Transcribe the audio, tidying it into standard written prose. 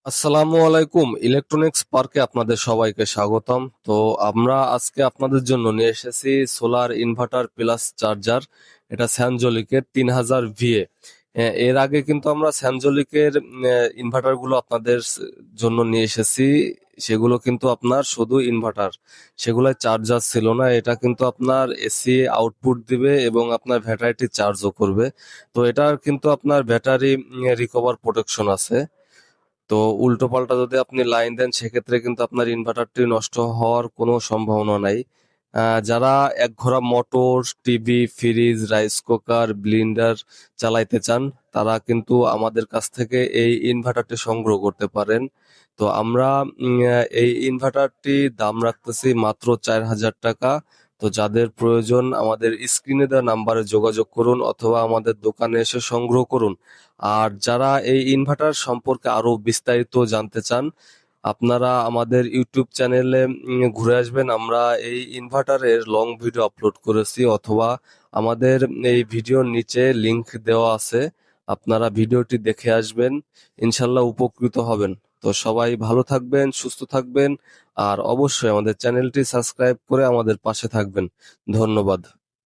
আসসালামু আলাইকুম। ইলেকট্রনিক্স পার্কে আপনাদের সবাইকে স্বাগতম। তো আমরা আজকে আপনাদের জন্য নিয়ে এসেছি সোলার ইনভার্টার প্লাস চার্জার। এটা স্যানজলিকের 3000 VA। এর আগে কিন্তু আমরা স্যানজলিকের ইনভার্টার গুলো আপনাদের জন্য নিয়ে এসেছি। সেগুলো কিন্তু আপনার শুধু ইনভার্টার, সেগুলোয় চার্জার ছিল না। এটা কিন্তু আপনার এসি আউটপুট দিবে এবং আপনার ব্যাটারিটি চার্জও করবে। তো এটার কিন্তু আপনার ব্যাটারি রিকভার প্রোটেকশন আছে। তো উল্টো পাল্টা যদি আপনি লাইন দেন সেক্ষেত্রে কিন্তু আপনার ইনভার্টারটি নষ্ট হওয়ার কোনো সম্ভাবনা নাই। যারা এক ঘোড়া motor, TV, fridge, rice cooker, blender চালাইতে চান তারা কিন্তু আমাদের কাছ থেকে এই ইনভার্টারটি সংগ্রহ করতে পারেন। তো আমরা এই ইনভার্টারটি দাম রাখতেছি মাত্র 4000 টাকা। তো যাদের প্রয়োজন আমাদের স্ক্রিনে দেওয়া নাম্বারে যোগাযোগ করুন অথবা আমাদের দোকানে এসে সংগ্রহ করুন। আর যারা এই ইনভার্টার সম্পর্কে আরো বিস্তারিত জানতে চান আপনারা আমাদের ইউটিউব চ্যানেলে ঘুরে আসবেন। আমরা এই ইনভার্টারের লং ভিডিও আপলোড করেছি, অথবা আমাদের এই ভিডিওর নিচে লিংক দেওয়া আছে, আপনারা ভিডিওটি দেখে আসবেন, ইনশাল্লাহ উপকৃত হবেন। তো সবাই ভালো থাকবেন, সুস্থ থাকবেন, আর অবশ্যই আমাদের চ্যানেলটি সাবস্ক্রাইব করে আমাদের পাশে থাকবেন। ধন্যবাদ।